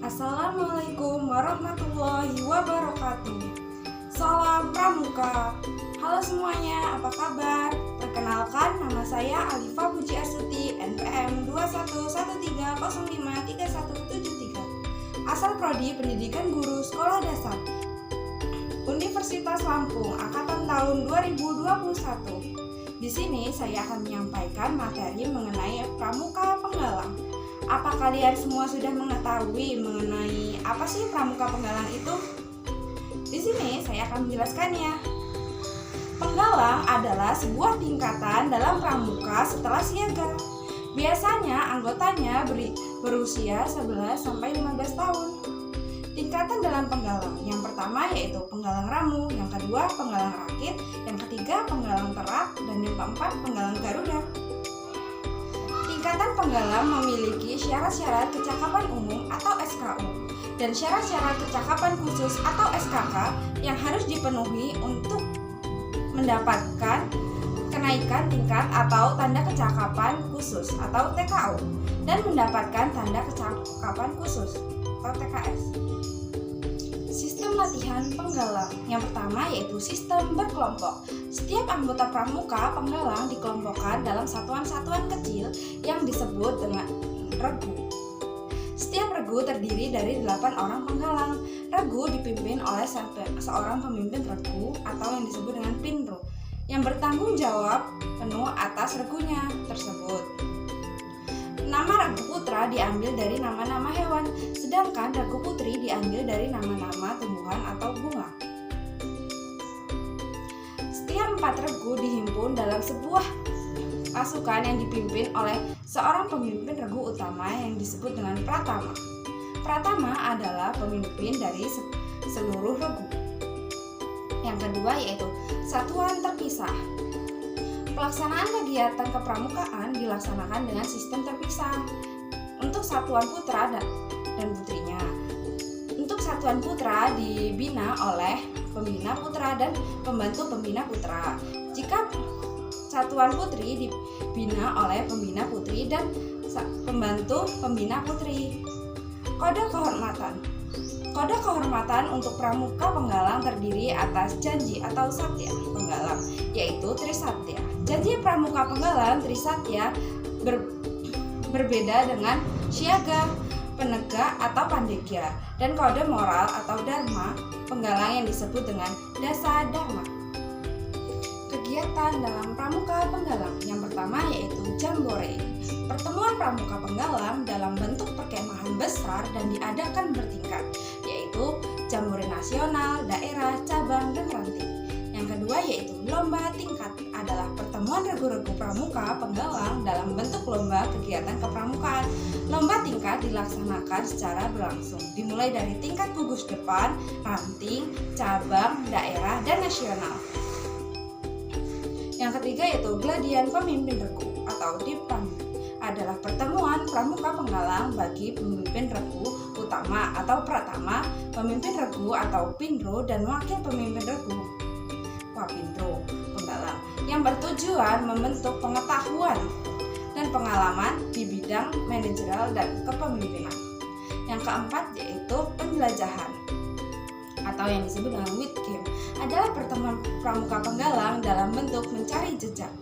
Assalamualaikum warahmatullahi wabarakatuh. Salam Pramuka. Halo semuanya, apa kabar? Perkenalkan, nama saya Alifa Puji Astuti, NPM 2113053173. Asal Prodi Pendidikan Guru Sekolah Dasar Universitas Lampung, angkatan tahun 2021. Di sini saya akan menyampaikan materi mengenai Pramuka Penggalang. Apa kalian semua sudah mengetahui mengenai apa sih Pramuka Penggalang itu? Di sini saya akan menjelaskannya. Penggalang adalah sebuah tingkatan dalam pramuka setelah siaga. Biasanya anggotanya berusia 11 sampai 15 tahun. Tingkatan dalam penggalang, yang pertama yaitu penggalang ramu, yang kedua penggalang rakit, yang ketiga penggalang terak, dan yang keempat penggalang garuda. Tingkatan penggalang memiliki syarat-syarat kecakapan umum atau SKU dan syarat-syarat kecakapan khusus atau SKK yang harus dipenuhi untuk mendapatkan kenaikan tingkat atau tanda kecakapan khusus atau TKU dan mendapatkan tanda kecakapan khusus atau TKS. Sistem latihan penggalang yang pertama yaitu sistem berkelompok. Setiap anggota pramuka penggalang dikelompokkan dalam satuan-satuan kecil yang disebut dengan regu. Setiap regu terdiri dari 8 orang penggalang. Regu dipimpin oleh seorang pemimpin regu atau yang disebut dengan pinro yang bertanggung jawab penuh atas regunya tersebut. Nama regu putra diambil dari nama-nama hewan, sedangkan regu putri diambil dari nama-nama tumbuhan atau bunga. Setiap 4 regu dihimpun dalam sebuah pasukan yang dipimpin oleh seorang pemimpin regu utama yang disebut dengan pratama. Pratama adalah pemimpin dari seluruh regu. Yang kedua yaitu satuan terpisah. Pelaksanaan kegiatan kepramukaan dilaksanakan dengan sistem terpisah untuk satuan putra dan putrinya. Untuk satuan putra dibina oleh pembina putra dan pembantu pembina putra. Jika satuan putri dibina oleh pembina putri dan pembantu pembina putri. Kode kehormatan. Kode kehormatan untuk pramuka penggalang terdiri atas janji atau satya penggalang, yaitu Trisatya. Janji pramuka penggalang Trisatya berbeda dengan siaga, penegak atau pandegya, dan kode moral atau dharma penggalang yang disebut dengan dasa dharma. Kegiatan dalam pramuka penggalang yang pertama yaitu jambore. Pertemuan pramuka penggalang dalam bentuk perkemahan besar dan diadakan bertingkat, yaitu jambore nasional, daerah, cabang, dan ranting. Yang kedua yaitu lomba tingkat, adalah pertemuan regu-regu pramuka penggalang dalam bentuk lomba kegiatan kepramukaan. Lomba tingkat dilaksanakan secara berlangsung, dimulai dari tingkat gugus depan, ranting, cabang, daerah, dan nasional. Yang ketiga yaitu gladian pemimpin regu atau dipam, adalah pertemuan pramuka penggalang bagi pemimpin regu utama atau pratama, pemimpin regu atau pinro, dan wakil pemimpin regu wapinro penggalang yang bertujuan membentuk pengetahuan dan pengalaman di bidang manajerial dan kepemimpinan. Yang keempat yaitu penjelajahan atau yang disebut dengan wit game, adalah pertemuan pramuka penggalang dalam bentuk mencari jejak.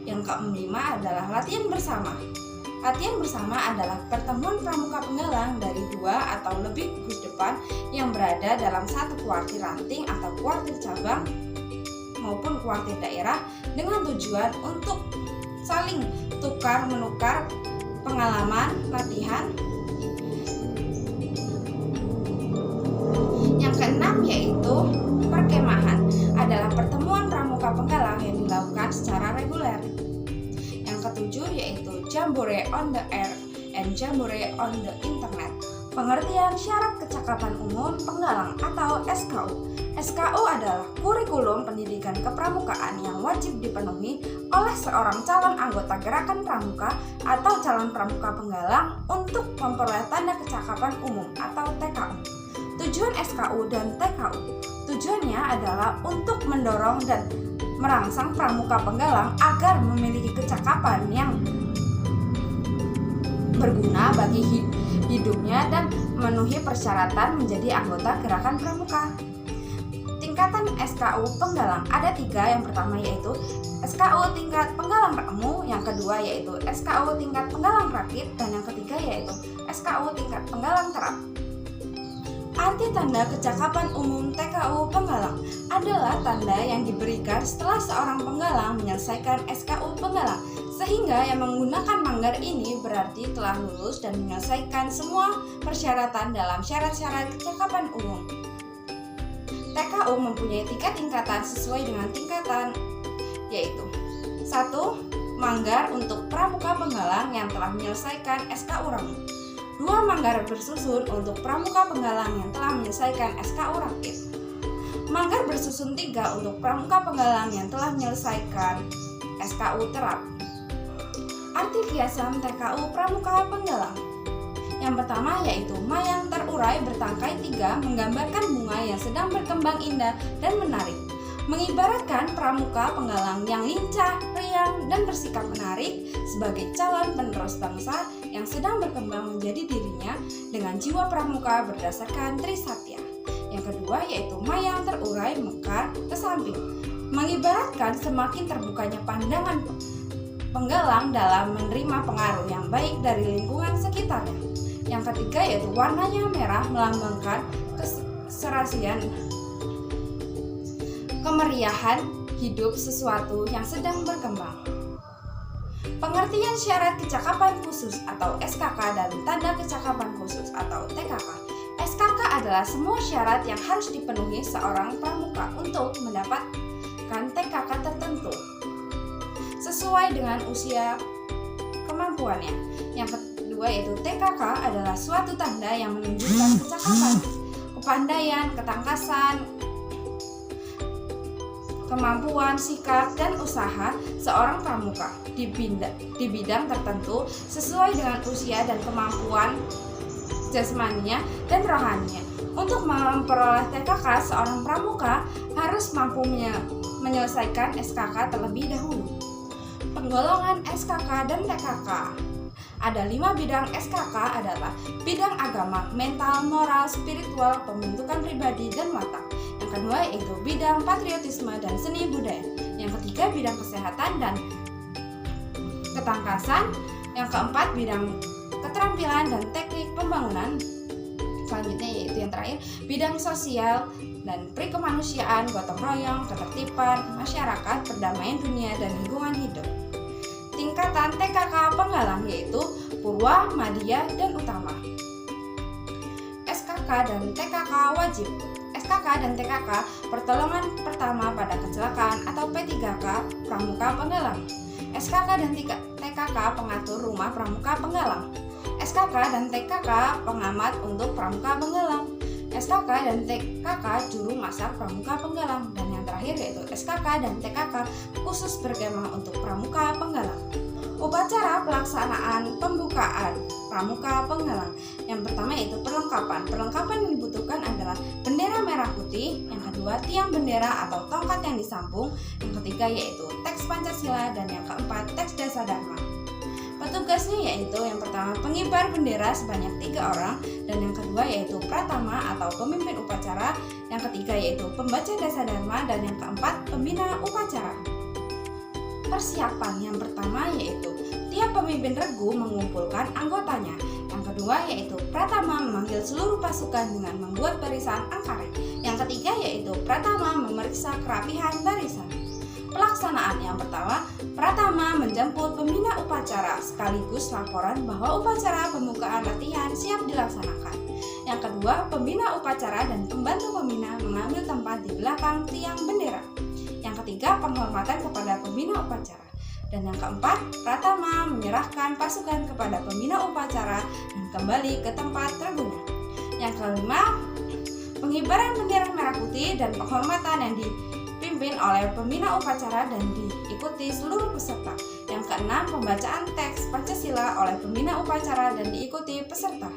Yang kelima adalah latihan bersama. Latihan bersama adalah pertemuan pramuka penggalang dari 2 atau lebih gugus depan yang berada dalam satu kuartir ranting atau kuartir cabang maupun kuartir daerah dengan tujuan untuk saling tukar-menukar pengalaman latihan. Yang keenam yaitu perkemahan, adalah pertemuan pramuka penggalang yang dilakukan secara reguler. Yang ketujuh yaitu jambore on the air and jambore on the internet. Pengertian syarat kecakapan umum penggalang atau SKU. SKU adalah kurikulum pendidikan kepramukaan yang wajib dipenuhi oleh seorang calon anggota gerakan pramuka atau calon pramuka penggalang untuk memperoleh tanda kecakapan umum atau TKU. Tujuan SKU dan TKU, tujuannya adalah untuk mendorong dan merangsang pramuka penggalang agar memiliki kecakapan yang berguna bagi hidupnya dan memenuhi persyaratan menjadi anggota Gerakan Pramuka. Tingkatan SKU penggalang ada 3, yang pertama yaitu SKU tingkat penggalang ramu, yang kedua yaitu SKU tingkat penggalang rakit, dan yang ketiga yaitu SKU tingkat penggalang terap. Arti tanda kecakapan umum TKU penggalang adalah tanda yang diberikan setelah seorang penggalang menyelesaikan SKU penggalang, sehingga yang menggunakan manggar ini berarti telah lulus dan menyelesaikan semua persyaratan dalam syarat-syarat kecakapan umum. TKU mempunyai 3 tingkatan sesuai dengan tingkatan, yaitu 1. Manggar untuk pramuka penggalang yang telah menyelesaikan SKU ramu. 2. Manggar bersusun untuk pramuka penggalang yang telah menyelesaikan SKU rakit. Manggar bersusun 3 untuk pramuka penggalang yang telah menyelesaikan SKU terap. Arti kiasan TKU pramuka penggalang. Yang pertama yaitu mayang terurai bertangkai 3 menggambarkan bunga yang sedang berkembang indah dan menarik, mengibaratkan pramuka penggalang yang lincah, riang, dan bersikap menarik sebagai calon penerus bangsa yang sedang berkembang menjadi dirinya dengan jiwa pramuka berdasarkan Trisatya. Yang kedua yaitu mayang terurai mekar ke samping, mengibaratkan semakin terbukanya pandangan penggalang dalam menerima pengaruh yang baik dari lingkungan sekitarnya. Yang ketiga yaitu warnanya merah melambangkan keserasian, kemeriahan hidup sesuatu yang sedang berkembang. Pengertian syarat kecakapan khusus atau SKK dan tanda kecakapan khusus atau TKK. SKK adalah semua syarat yang harus dipenuhi seorang pramuka untuk mendapatkan TKK tertentu sesuai dengan usia kemampuannya. Yang kedua yaitu TKK adalah suatu tanda yang menunjukkan kecakapan, kepandaian, ketangkasan, kemampuan, sikap, dan usaha seorang pramuka di bidang tertentu sesuai dengan usia dan kemampuan jasmaninya dan rohaninya. Untuk memperoleh TKK, seorang pramuka harus mampu menyelesaikan SKK terlebih dahulu. Penggolongan SKK dan TKK. Ada 5 bidang SKK adalah bidang agama, mental, moral, spiritual, pembentukan pribadi, dan watak. Yang kedua yaitu bidang patriotisme dan seni budaya. Yang ketiga bidang kesehatan dan ketangkasan. Yang keempat bidang keterampilan dan teknik pembangunan. Selanjutnya yaitu yang terakhir bidang sosial dan perikemanusiaan, gotong royong, ketertiban masyarakat, perdamaian dunia, dan lingkungan hidup. Tingkatan TKK penggalang yaitu Purwa, Madya, dan Utama. SKK dan TKK wajib. SKK dan TKK pertolongan pertama pada kecelakaan atau P3K pramuka penggalang. SKK dan TKK pengatur rumah pramuka penggalang. SKK dan TKK pengamat untuk pramuka penggalang. SKK dan TKK juru masak pramuka penggalang. Dan yang terakhir yaitu SKK dan TKK khusus berkemah untuk pramuka penggalang. Upacara pelaksanaan pembukaan pramuka penggalang. Yang pertama yaitu perlengkapan. Perlengkapan yang dibutuhkan adalah bendera merah putih, yang kedua tiang bendera atau tongkat yang disambung, yang ketiga yaitu teks Pancasila, dan yang keempat teks Dasar Dharma. Petugasnya yaitu yang pertama pengibar bendera sebanyak 3 orang, dan yang kedua yaitu pratama atau pemimpin upacara, yang ketiga yaitu pembaca Dasar Dharma, dan yang keempat pembina upacara. Persiapan yang pertama yaitu tiap pemimpin regu mengumpulkan anggotanya. Yang kedua yaitu pratama memanggil seluruh pasukan dengan membuat barisan angkare. Yang ketiga yaitu pratama memeriksa kerapihan barisan. Pelaksanaan yang pertama, pratama menjemput pembina upacara sekaligus laporan bahwa upacara pembukaan latihan siap dilaksanakan. Yang kedua, pembina upacara dan pembantu pembina mengambil tempat di belakang tiang bendera. Yang ketiga, penghormatan kepada pembina upacara. Dan yang keempat, pratama menyerahkan pasukan kepada pembina upacara dan kembali ke tempat regunya. Yang kelima, pengibaran bendera merah putih dan penghormatan yang dipimpin oleh pembina upacara dan diikuti seluruh peserta. Yang keenam, pembacaan teks Pancasila oleh pembina upacara dan diikuti peserta.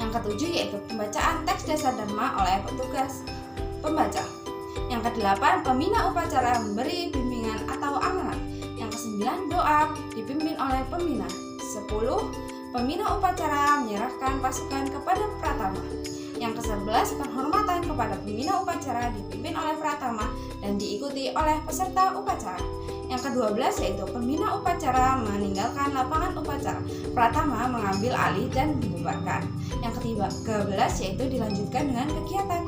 Yang ketujuh yaitu pembacaan teks Dasar Dharma oleh petugas pembaca. Yang kedelapan, pembina upacara memberi bimbingan atau amanat. Yang kesembilan, doa dipimpin oleh pembina. ke-10, pembina upacara menyerahkan pasukan kepada Pratama. Yang ke-11, penghormatan kepada pembina upacara dipimpin oleh Pratama dan diikuti oleh peserta upacara. Yang ke-12 yaitu pembina upacara meninggalkan lapangan upacara. Pratama mengambil alih dan membubarkan. Yang ke-13 yaitu dilanjutkan dengan kegiatan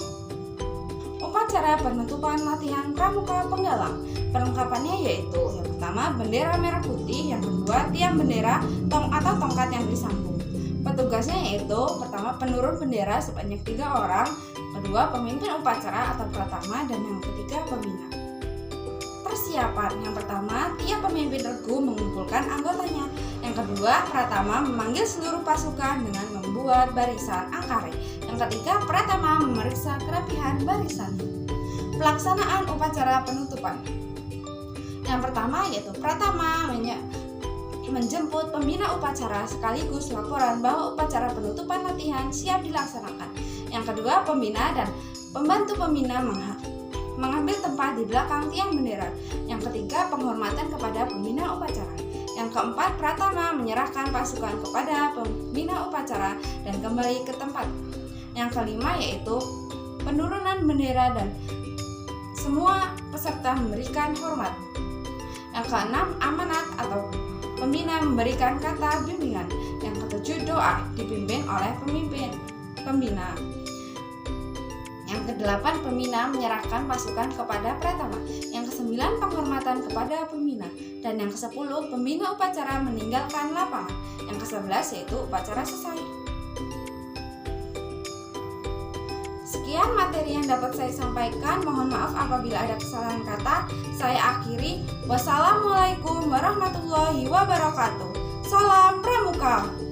upacara penutupan latihan pramuka penggalang. Perlengkapannya yaitu yang pertama bendera merah putih, yang kedua tiang bendera atau tongkat yang disambung. Petugasnya yaitu pertama penurun bendera sebanyak 3 orang, kedua pemimpin upacara atau Pratama, dan yang ketiga pembina. Persiapan yang pertama, tiap pemimpin regu mengumpulkan anggotanya. Yang kedua, Pratama memanggil seluruh pasukan dengan membuat barisan angkare. Yang ketiga, Pratama memeriksa kerapihan barisan. Pelaksanaan upacara penutupan. Yang pertama yaitu Pratama menjemput pembina upacara sekaligus laporan bahwa upacara penutupan latihan siap dilaksanakan. Yang kedua, pembina dan pembantu pembina mengambil tempat di belakang tiang bendera. Yang ketiga, penghormatan kepada pembina upacara. Yang keempat, Pratama menyerahkan pasukan kepada pembina upacara dan kembali ke tempat. Yang kelima yaitu penurunan bendera dan semua peserta memberikan hormat. Yang keenam, amanat atau pembina memberikan kata bimbingan. Yang ketujuh, doa dipimpin oleh pembina. Yang kedelapan, pembina menyerahkan pasukan kepada Pratama. Yang kesembilan, penghormatan kepada pembina. Dan yang ke-10, pembina upacara meninggalkan lapangan. Yang ke-11 yaitu upacara selesai. Sekian materi yang dapat saya sampaikan. Mohon maaf apabila ada kesalahan kata. Saya akhiri. Wassalamualaikum warahmatullahi wabarakatuh. Salam Pramuka.